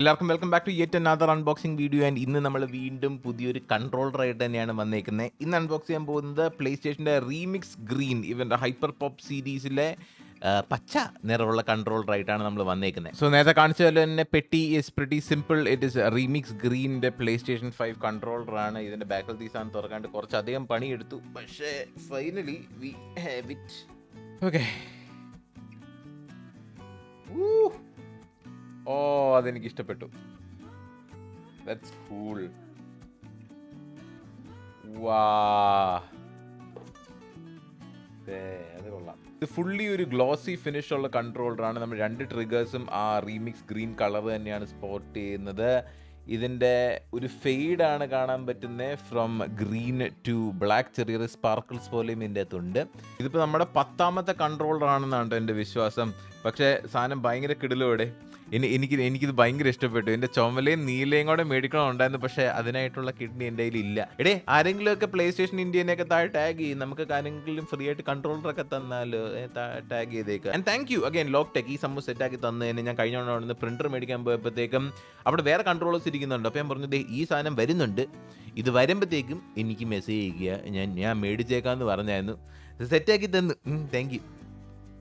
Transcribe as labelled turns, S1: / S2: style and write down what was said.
S1: എല്ലാവർക്കും welcome back to yet another unboxing video. And ഇന്ന് നമ്മൾ വീണ്ടും പുതിയൊരു കൺട്രോളറായിട്ട് തന്നെയാണ് വന്നേക്കുന്നത്. ഇന്ന് അൺബോക്സ് ചെയ്യാൻ പോകുന്നത് പ്ലേ സ്റ്റേഷൻ്റെ റീമിക്സ് ഗ്രീൻ, ഇവൻ്റെ ഹൈപ്പർ പോപ്പ് സീരീസിലെ പച്ച നിറമുള്ള കൺട്രോളറായിട്ടാണ് നമ്മൾ വന്നേക്കുന്നത്. സോ നേരത്തെ കാണിച്ച പോലെ തന്നെ പെട്ടി is pretty simple. It is remix ഗ്രീനിൻ്റെ പ്ലേ സ്റ്റേഷൻ 5 കൺട്രോളറാണ്. ഇതിൻ്റെ ബാക്കിൽ ഈ സാധനം തുറക്കാണ്ട് കുറച്ചധികം പണിയെടുത്തു, പക്ഷേ finally we have it. Okay, oh അതെനിക്ക് ഇഷ്ടപ്പെട്ടു. That's cool. വാ, അത് കൊള്ളാം. ഇത് ഫുള്ളി ഒരു ഗ്ലോസി ഫിനിഷ് ഉള്ള കൺട്രോളറാണ്. നമ്മൾ രണ്ട് ട്രിഗേഴ്സും ആ റീമിക്സ് ഗ്രീൻ കളർ തന്നെയാണ് സ്പോട്ട് ചെയ്യുന്നത്. ഇതിൻ്റെ ഒരു ഫെയ്ഡാണ് കാണാൻ പറ്റുന്നത്, ഫ്രം ഗ്രീൻ ടു ബ്ലാക്ക്. ചെറിയൊരു സ്പാർക്കിൾസ് പോലെയും ഇതിൻ്റെ അകത്തുണ്ട്. ഇതിപ്പോൾ നമ്മുടെ 10ാമത്തെ കൺട്രോളറാണെന്നാണ് എൻ്റെ വിശ്വാസം. പക്ഷേ സാധനം ഭയങ്കര കിടിലോടെ. എനിക്കിത് ഭയങ്കര ഇഷ്ടപ്പെട്ടു. എൻ്റെ ചുമലയും നീലയും കൂടെ മേടിക്കണമുണ്ടായിരുന്നു, പക്ഷേ അതിനായിട്ടുള്ള കിഡ്നി എൻ്റെ കയ്യിൽ ഇല്ല. ആരെങ്കിലുമൊക്കെ പ്ലേ സ്റ്റേഷൻ ഇന്ത്യനെയൊക്കെ താഴെ ടാഗ് ചെയ്യും, നമുക്ക് ആരെങ്കിലും ഫ്രീ ആയിട്ട് കൺട്രോളറൊക്കെ തന്നാലോ, ടാഗ് ചെയ്തേക്കുക. And thank you again lock tech, ഈ സംഭവം സെറ്റാക്കി തന്നതിന്. ഞാൻ കഴിഞ്ഞ പ്രിന്റർ മേടിക്കാൻ പോയപ്പോഴത്തേക്കും അവിടെ വേറെ കൺട്രോളേഴ്സ് ഇരിക്കുന്നുണ്ട്. അപ്പോൾ ഞാൻ പറഞ്ഞു, ഈ സാധനം വരുന്നുണ്ട്, ഇത് വരുമ്പോഴത്തേക്കും എനിക്ക് മെസ്സേജ് ചെയ്യുക, ഞാൻ മേടിച്ചേക്കാമെന്ന് പറഞ്ഞായിരുന്നു. സെറ്റാക്കി തന്നു. Thank you.